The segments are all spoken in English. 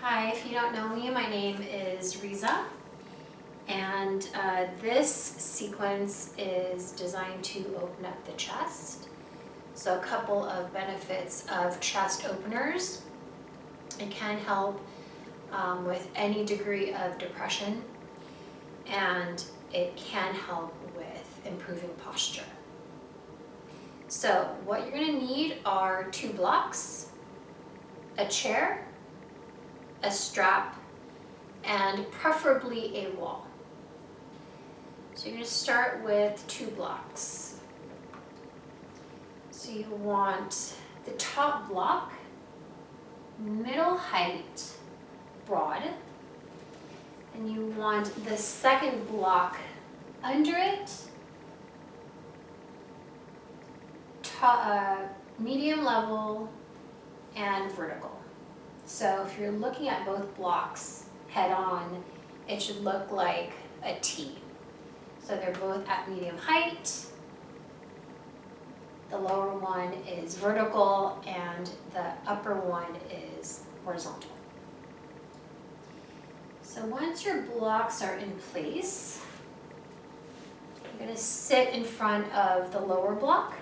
Hi, if you don't know me, my name is Riza, and this sequence is designed to open up the chest. So a couple of benefits of chest openers. It can help with any degree of depression, and it can help with improving posture. So what you're going to need are 2 blocks, a chair, a strap, and preferably a wall. So you're going to start with 2 blocks. So you want the top block, middle height, broad, and you want the second block under it, medium level, and vertical. So if you're looking at both blocks head on, it should look like a T. So they're both at medium height. The lower one is vertical and the upper one is horizontal. So once your blocks are in place, you're going to sit in front of the lower block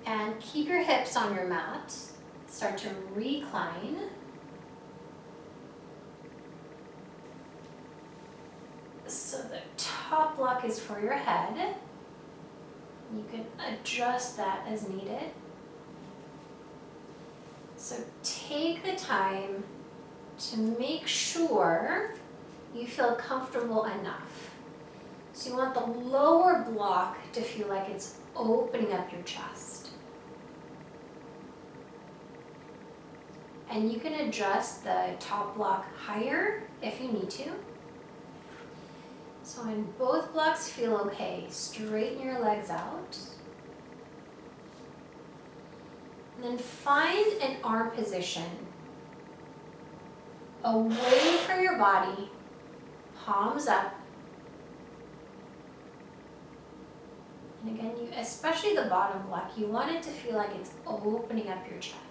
and keep your hips on your mat. Start to recline. So the top block is for your head. You can adjust that as needed. So take the time to make sure you feel comfortable enough. So you want the lower block to feel like it's opening up your chest. And you can adjust the top block higher if you need to. So when both blocks feel okay, straighten your legs out. And then find an arm position away from your body, palms up. And again, especially the bottom block, you want it to feel like it's opening up your chest.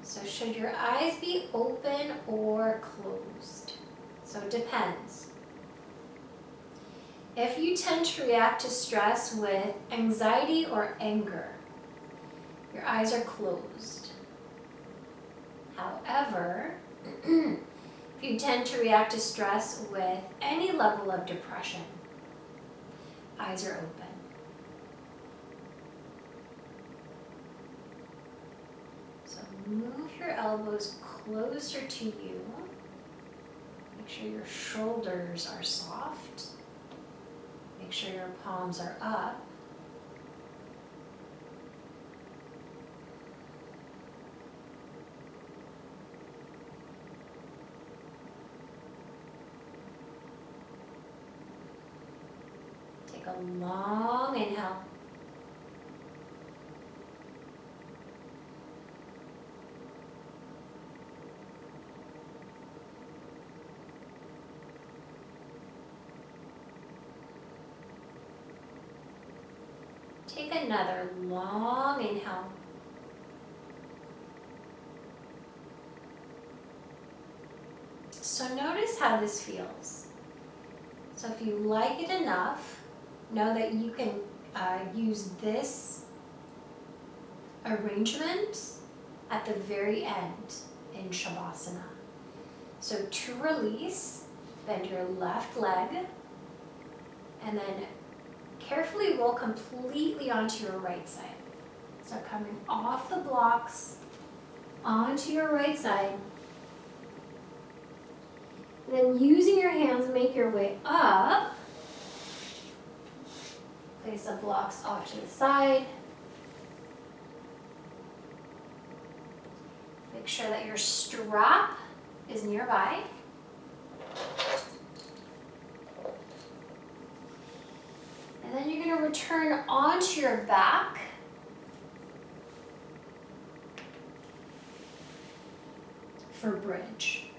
So should your eyes be open or closed? So it depends. If you tend to react to stress with anxiety or anger, your eyes are closed. However, if you tend to react to stress with any level of depression, eyes are open. So move your elbows closer to you. Make sure your shoulders are soft. Make sure your palms are up. Take a long inhale. Take another long inhale. So notice how this feels. So if you like it enough, know that you can use this arrangement at the very end in Shavasana. So to release, bend your left leg and then carefully roll completely onto your right side. So coming off the blocks onto your right side. And then using your hands, make your way up. Place the blocks off to the side. Make sure that your strap is nearby. And then you're going to return onto your back. For bridge.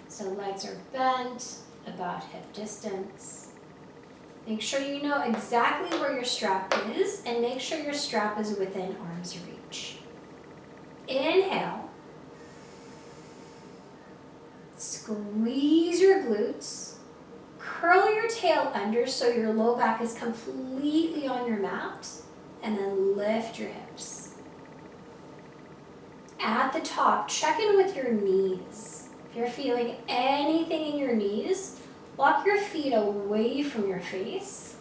So legs are bent about hip distance. Make sure you know exactly where your strap is and make sure your strap is within arm's reach. Inhale. Squeeze your glutes. Curl your tail under so your low back is completely on your mat, and then lift your hips. At the top, check in with your knees. If you're feeling anything in your knees, walk your feet away from your face.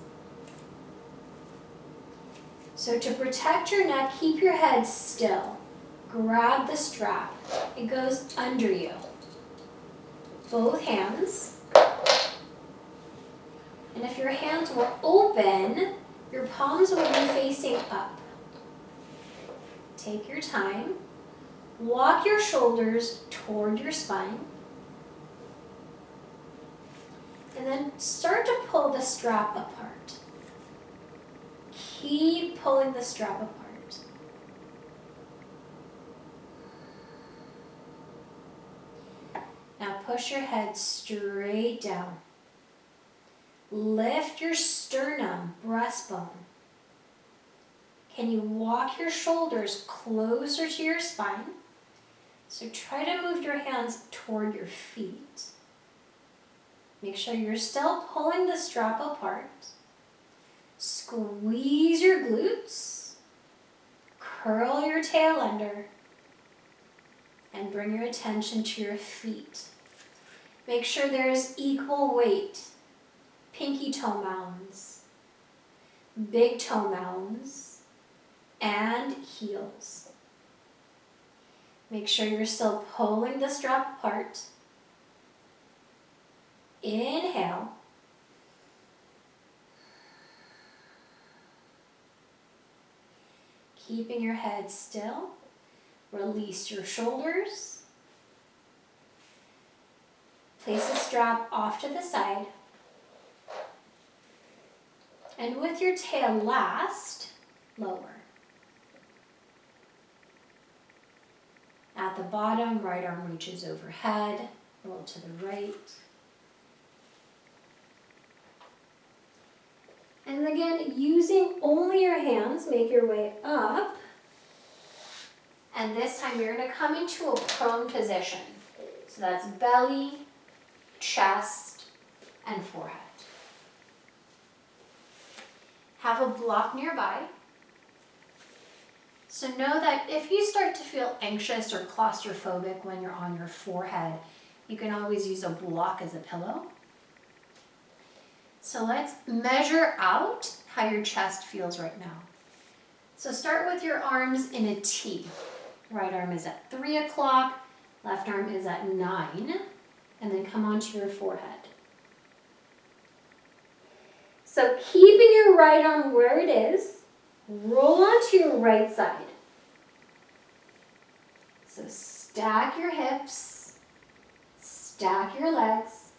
So to protect your neck, keep your head still. Grab the strap. It goes under you. Both hands. And if your hands were open, your palms would be facing up. Take your time. Walk your shoulders toward your spine. And then start to pull the strap apart. Keep pulling the strap apart. Now push your head straight down. Lift your sternum, breastbone. Can you walk your shoulders closer to your spine? So try to move your hands toward your feet. Make sure you're still pulling the strap apart. Squeeze your glutes. Curl your tail under. And bring your attention to your feet. Make sure there's equal weight. Pinky toe mounds, big toe mounds, and heels. Make sure you're still pulling the strap apart. Inhale. Keeping your head still. Release your shoulders. Place the strap off to the side. And with your tail last, lower. At the bottom, right arm reaches overhead, roll to the right. And again, using only your hands, make your way up. And this time you're going to come into a prone position. So that's belly, chest, and forehead. Have a block nearby. So know that if you start to feel anxious or claustrophobic when you're on your forehead, you can always use a block as a pillow. So let's measure out how your chest feels right now. So start with your arms in a T. Right arm is at 3 o'clock, left arm is at 9, and then come onto your forehead. So keeping your right arm where it is, roll onto your right side. So stack your hips, stack your legs.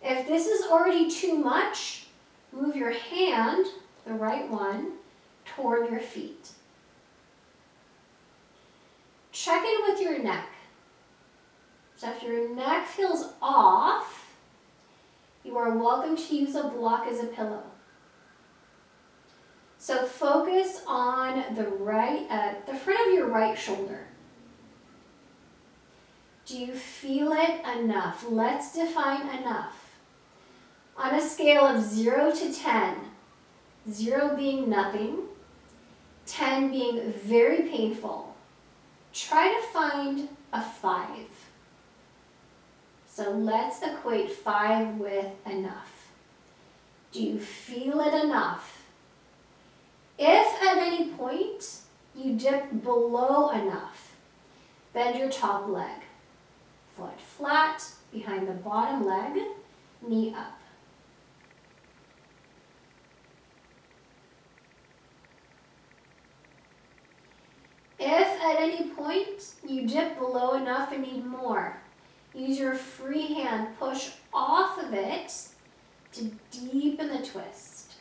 If this is already too much, move your hand, the right one, toward your feet. Check in with your neck. So if your neck feels off, you are welcome to use a block as a pillow. So focus on the front of your right shoulder. Do you feel it enough? Let's define enough. On a scale of 0 to 10, 0 being nothing, 10 being very painful, try to find a 5. So let's equate 5 with enough. Do you feel it enough? If at any point you dip below enough, bend your top leg. Foot flat behind the bottom leg, knee up. If at any point you dip below enough and need more, use your free hand, push off of it to deepen the twist.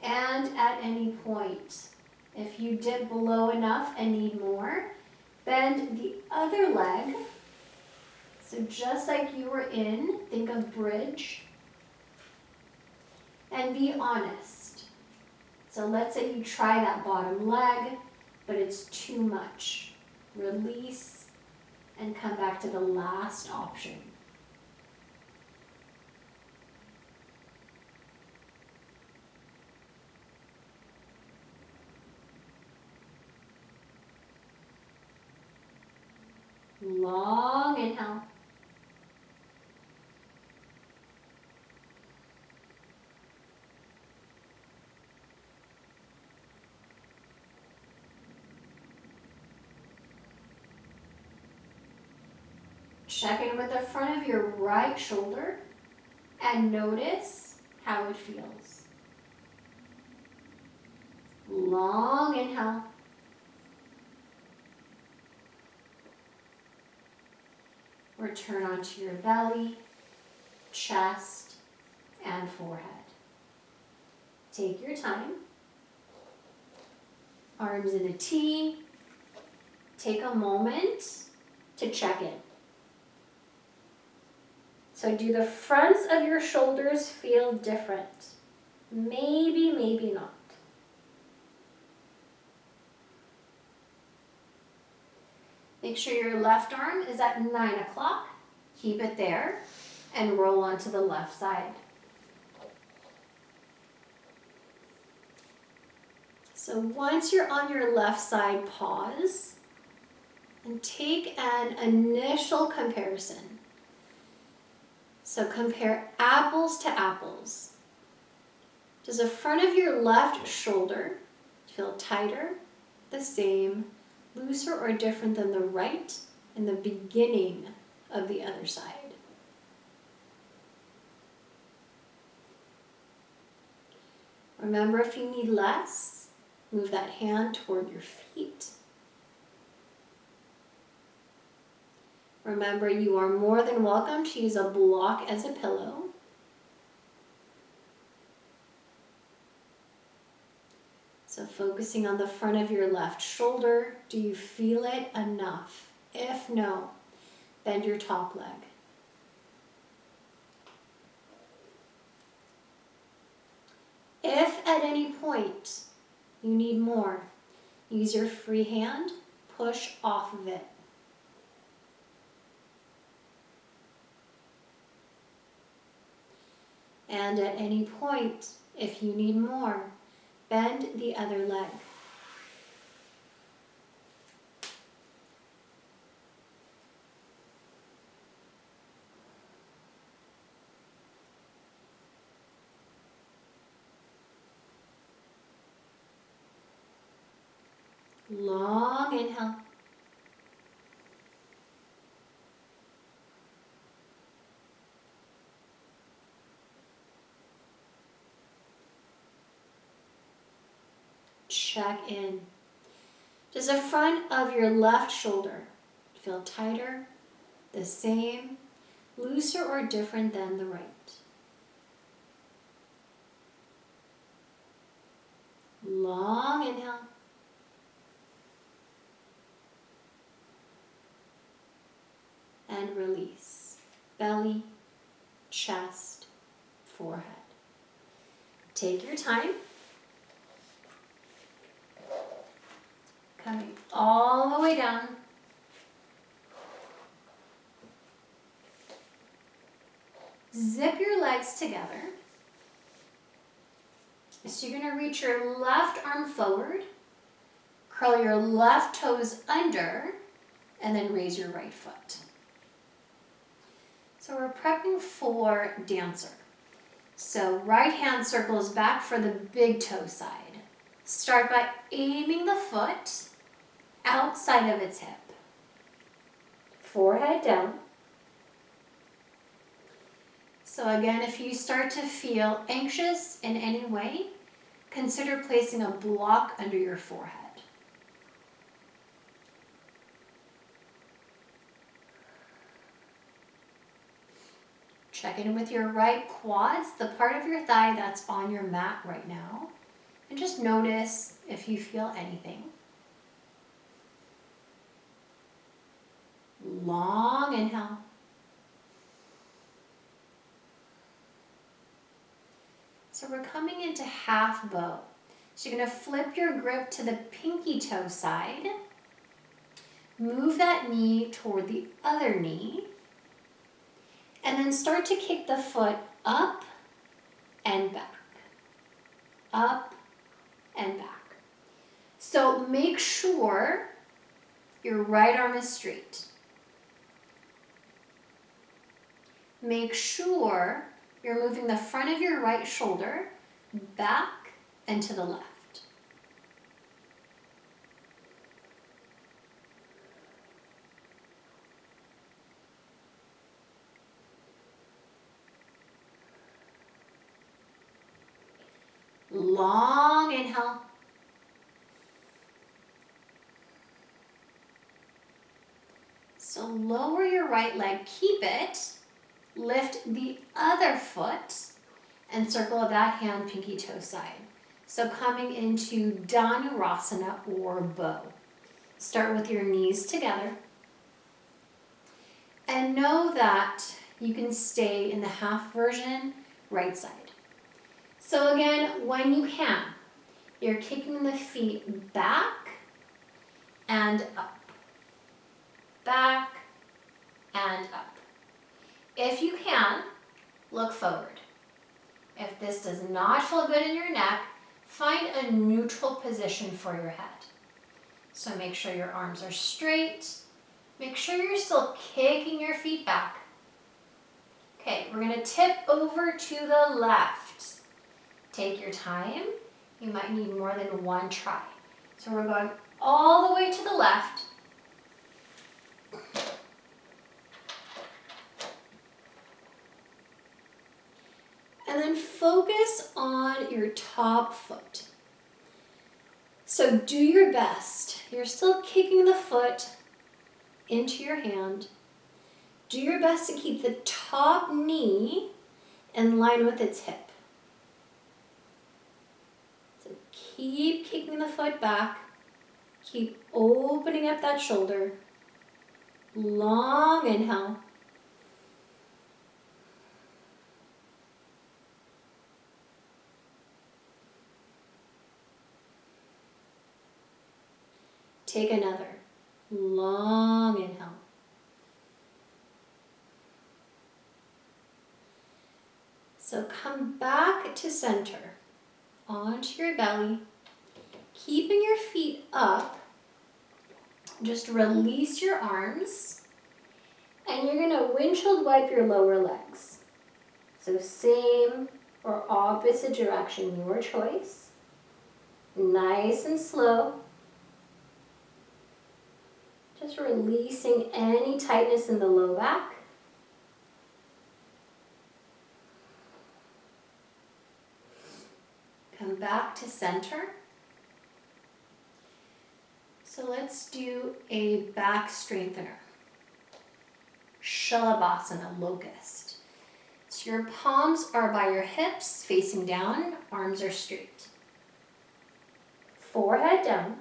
And at any point, if you dip below enough and need more, Bend the other leg. So just like you were in, think of bridge. And be honest. So let's say you try that bottom leg, but it's too much. Release and come back to the last option. Long inhale. Check in with the front of your right shoulder and notice how it feels. Long inhale. Return onto your belly, chest, and forehead. Take your time. Arms in a T. Take a moment to check in. So do the fronts of your shoulders feel different? Maybe, maybe not. Make sure your left arm is at 9 o'clock. Keep it there and roll onto the left side. So once you're on your left side, pause and take an initial comparison. So compare apples to apples. Does the front of your left shoulder feel tighter, the same, looser, or different than the right in the beginning of the other side? Remember, if you need less, move that hand toward your feet. Remember, you are more than welcome to use a block as a pillow. So focusing on the front of your left shoulder, do you feel it enough? If no, bend your top leg. If at any point you need more, use your free hand, push off of it. And at any point, if you need more, bend the other leg. Long inhale. Check in. Does the front of your left shoulder feel tighter, the same, looser, or different than the right? Long inhale. And release. Belly, chest, forehead. Take your time. Coming all the way down. Zip your legs together. So you're going to reach your left arm forward, curl your left toes under, and then raise your right foot. So we're prepping for dancer. So right hand circles back for the big toe side. Start by aiming the foot outside of its hip. Forehead down. So again, if you start to feel anxious in any way, consider placing a block under your forehead. Check in with your right quads, the part of your thigh that's on your mat right now, and just notice if you feel anything. Long inhale. So we're coming into half bow. So you're going to flip your grip to the pinky toe side. Move that knee toward the other knee. And then start to kick the foot up and back. Up and back. So make sure your right arm is straight. Make sure you're moving the front of your right shoulder back and to the left. Long inhale. So lower your right leg, keep it. Lift the other foot and circle that hand pinky toe side. So coming into Dhanurasana or bow. Start with your knees together. And know that you can stay in the half version, right side. So again, when you can, you're kicking the feet back and up. Back and up. If you can, look forward. If this does not feel good in your neck, find a neutral position for your head. So make sure your arms are straight. Make sure you're still kicking your feet back. Okay, we're gonna tip over to the left. Take your time. You might need more than one try. So we're going all the way to the left. And then focus on your top foot. So do your best. You're still kicking the foot into your hand. Do your best to keep the top knee in line with its hip. So keep kicking the foot back. Keep opening up that shoulder. Long inhale. Take another long inhale. So come back to center, onto your belly, keeping your feet up. Just release your arms, and you're gonna windshield wipe your lower legs. So same or opposite direction, your choice. Nice and slow. Just releasing any tightness in the low back. Come back to center. So let's do a back strengthener. Shalabhasana, locust. So your palms are by your hips, facing down, arms are straight. Forehead down.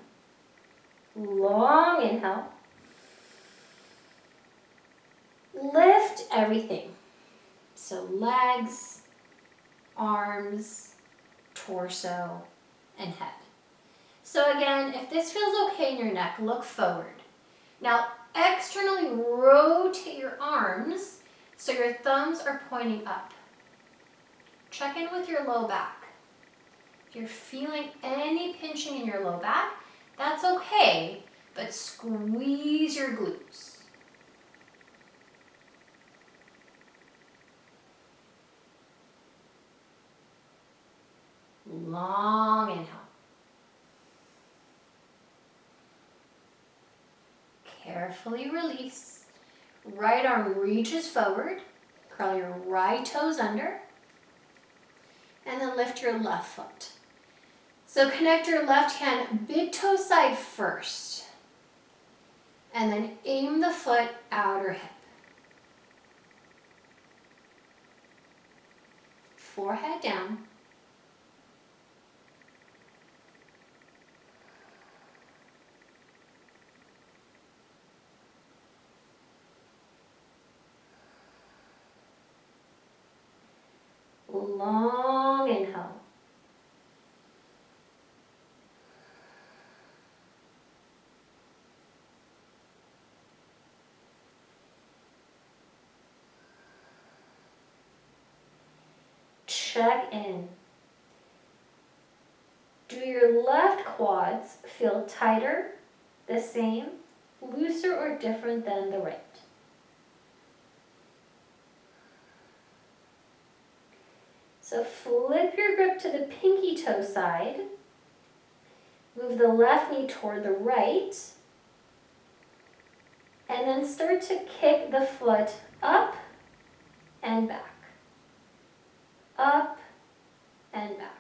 Long inhale. Lift everything. So legs, arms, torso, and head. So again, if this feels okay in your neck, look forward. Now, externally rotate your arms so your thumbs are pointing up. Check in with your low back. If you're feeling any pinching in your low back, that's okay, but squeeze your glutes. Long inhale. Carefully release. Right arm reaches forward. Curl your right toes under. And then lift your left foot. So connect your left hand big toe side first. And then aim the foot outer hip. Forehead down. check in. Do your left quads feel tighter, the same, looser, or different than the right? So flip your grip to the pinky toe side. Move the left knee toward the right. And then start to kick the foot up and back. Up and back.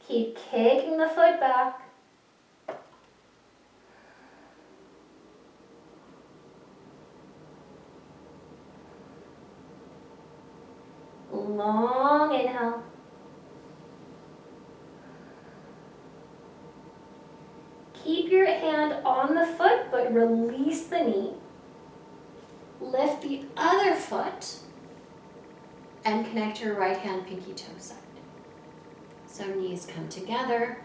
Keep kicking the foot back. Long inhale. Keep your hand on the foot, but release the knee. Lift the other foot and connect your right hand pinky toe side. So knees come together.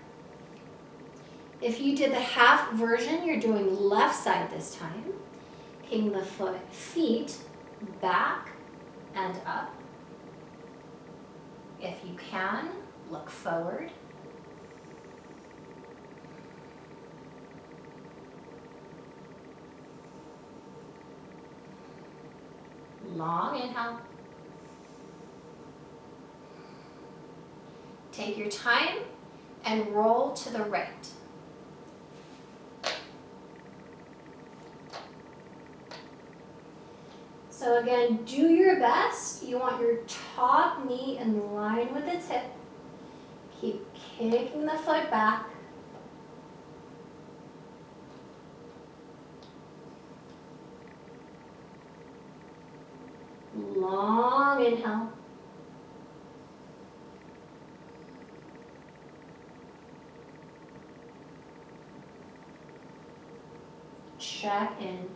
If you did the half version, you're doing left side this time. Kicking the feet back and up. If you can, look forward. Long inhale. Take your time and roll to the right. So again, do your best. You want your top knee in line with its hip. Keep kicking the foot back. Long inhale. Check in.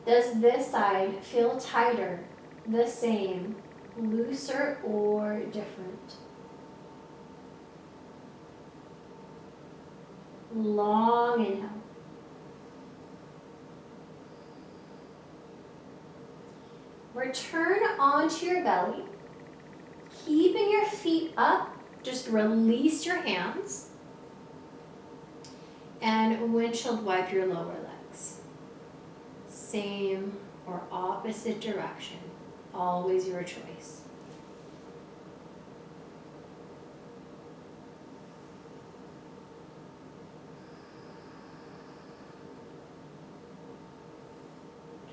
Does this side feel tighter, the same, looser, or different? Long inhale. Return onto your belly, keeping your feet up. Just release your hands and windshield wipe your lower legs. Same or opposite direction, always your choice.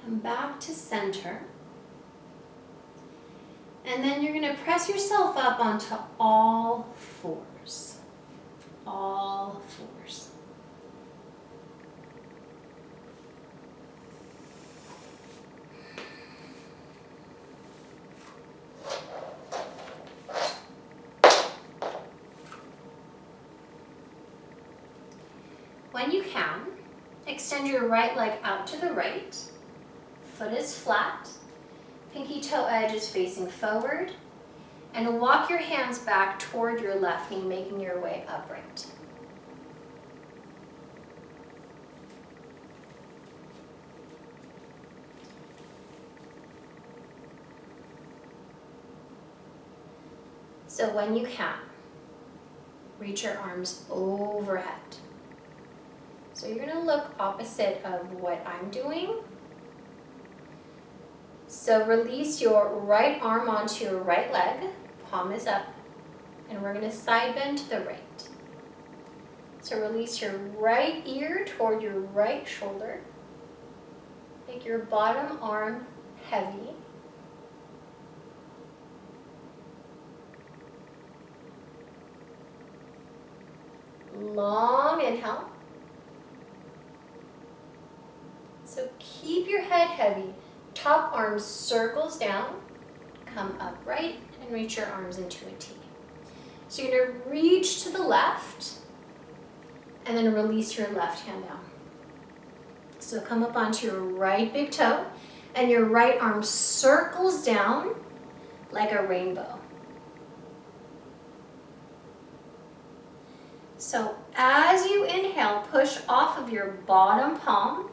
Come back to center. And then you're going to press yourself up onto all fours. All fours. When you can, extend your right leg out to the right. Foot is flat. Pinky toe edge is facing forward, and walk your hands back toward your left knee, making your way upright. So when you can, reach your arms overhead. So you're going to look opposite of what I'm doing. So release your right arm onto your right leg, palm is up, and we're going to side bend to the right. So release your right ear toward your right shoulder. Make your bottom arm heavy. Long inhale. So keep your head heavy. Top arm circles down, come upright, and reach your arms into a T. So you're going to reach to the left, and then release your left hand down. So come up onto your right big toe, and your right arm circles down like a rainbow. So as you inhale, push off of your bottom palm.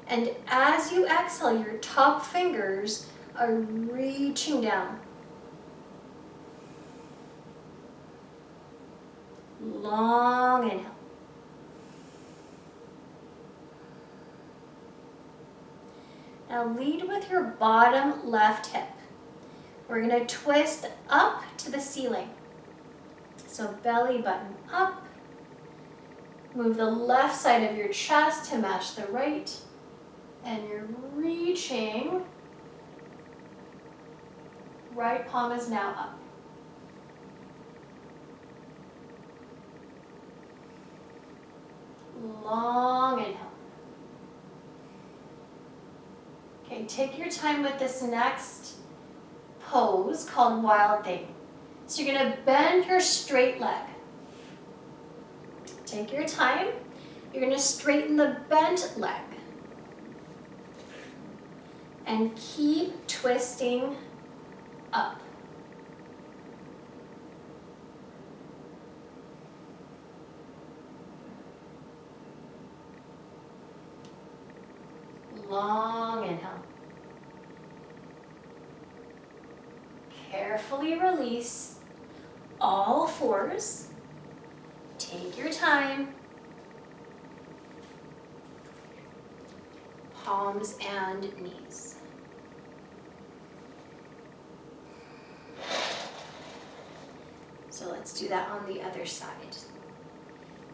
And as you exhale, your top fingers are reaching down. Long inhale. Now lead with your bottom left hip. We're going to twist up to the ceiling. So belly button up. Move the left side of your chest to match the right. And you're reaching. Right palm is now up. Long inhale. Okay, take your time with this next pose called Wild Thing. So you're going to bend your straight leg. Take your time. You're going to straighten the bent leg. And keep twisting up. Long inhale. Carefully release all fours. Take your time. Palms and knees. So let's do that on the other side.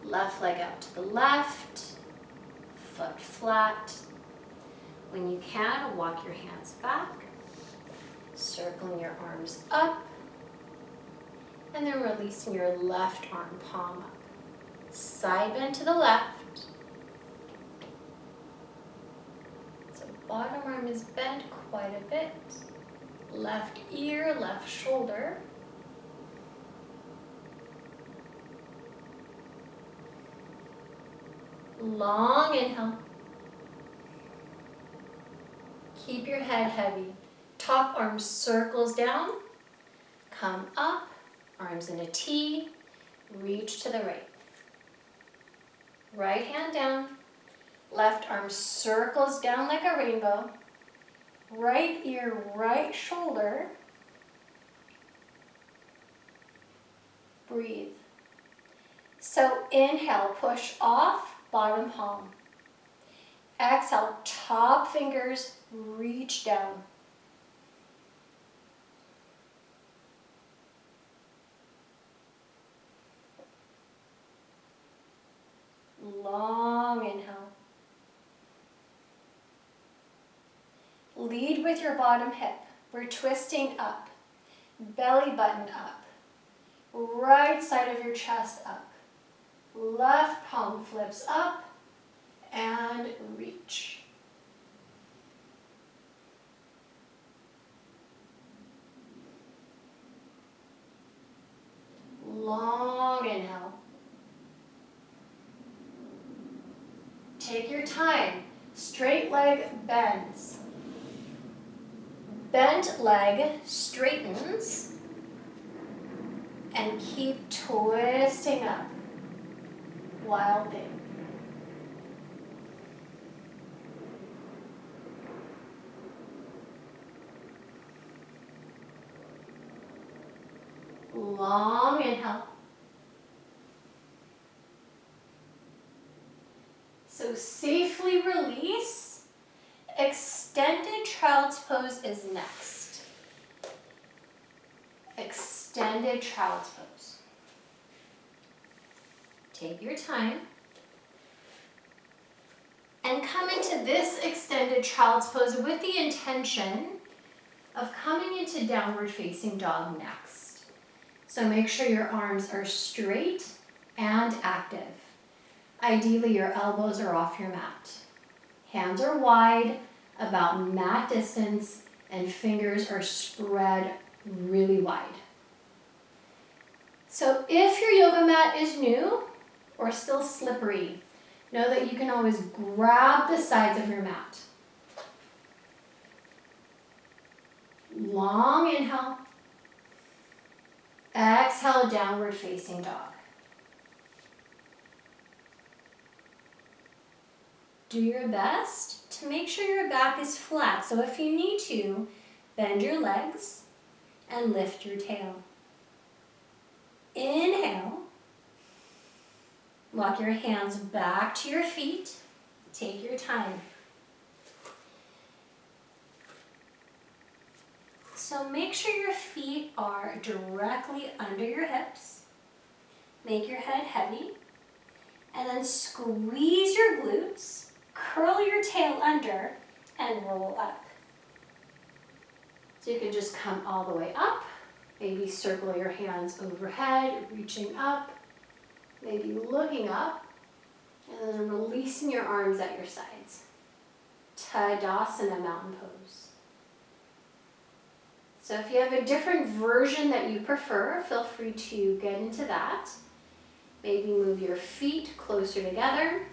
Left leg out to the left, foot flat. When you can, walk your hands back, circling your arms up, and then releasing your left arm palm up. Side bend to the left. So bottom arm is bent quite a bit. Left ear, left shoulder. Long inhale. Keep your head heavy. Top arm circles down. Come up, arms in a T. Reach to the right. Right hand down. Left arm circles down like a rainbow. Right ear, right shoulder. Breathe. So inhale, push off, bottom palm. Exhale, top fingers reach down. Long inhale. Lead with your bottom hip. We're twisting up. Belly button up. Right side of your chest up. Left palm flips up and reach. Long inhale. Take your time. Straight leg bends. Bent leg straightens. And keep twisting up. Wild thing. Long inhale. So safely release. Extended child's pose is next. Extended child's pose. Take your time. And come into this extended child's pose with the intention of coming into downward facing dog next. So make sure your arms are straight and active. Ideally, your elbows are off your mat. Hands are wide, about mat distance, and fingers are spread really wide. So if your yoga mat is new or still slippery, know that you can always grab the sides of your mat. Long inhale. Exhale, downward facing dog. do your best to make sure your back is flat. So if you need to, bend your legs and lift your tail. Inhale. Walk your hands back to your feet. Take your time. So make sure your feet are directly under your hips. Make your head heavy. And then squeeze your glutes, curl your tail under, and roll up. So you can just come all the way up. Maybe circle your hands overhead, reaching up. Maybe looking up. And then releasing your arms at your sides. Tadasana, mountain pose. So if you have a different version that you prefer, feel free to get into that. Maybe move your feet closer together.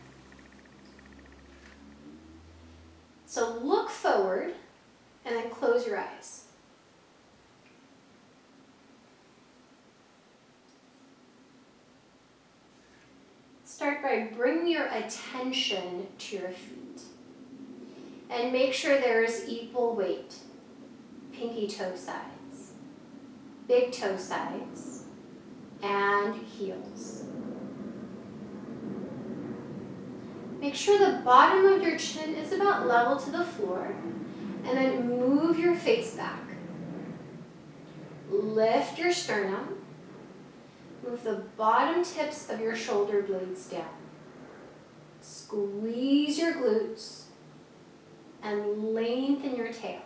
So look forward and then close your eyes. Start by bringing your attention to your feet. And make sure there is equal weight. Pinky toe sides, big toe sides, and heels. Make sure the bottom of your chin is about level to the floor, and then move your face back. Lift your sternum. Move the bottom tips of your shoulder blades down. Squeeze your glutes and lengthen your tail.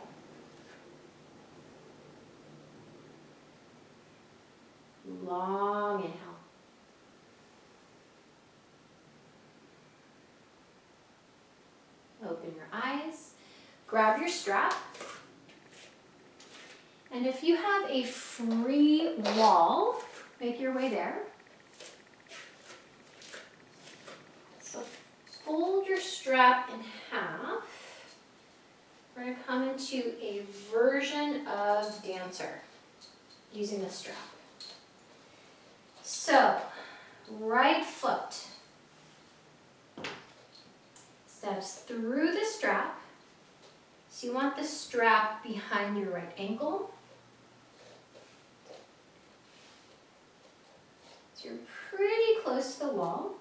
Long inhale. Open your eyes. Grab your strap. And if you have a free wall, make your way there. So fold your strap in half. We're going to come into a version of dancer using the strap. So, right foot steps through the strap. So you want the strap behind your right ankle. So you're pretty close to the wall.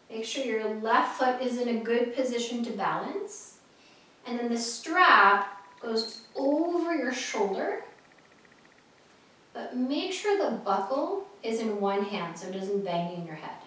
Make sure your left foot is in a good position to balance. And then the strap goes over your shoulder. But make sure the buckle is in one hand so it doesn't bang you in your head.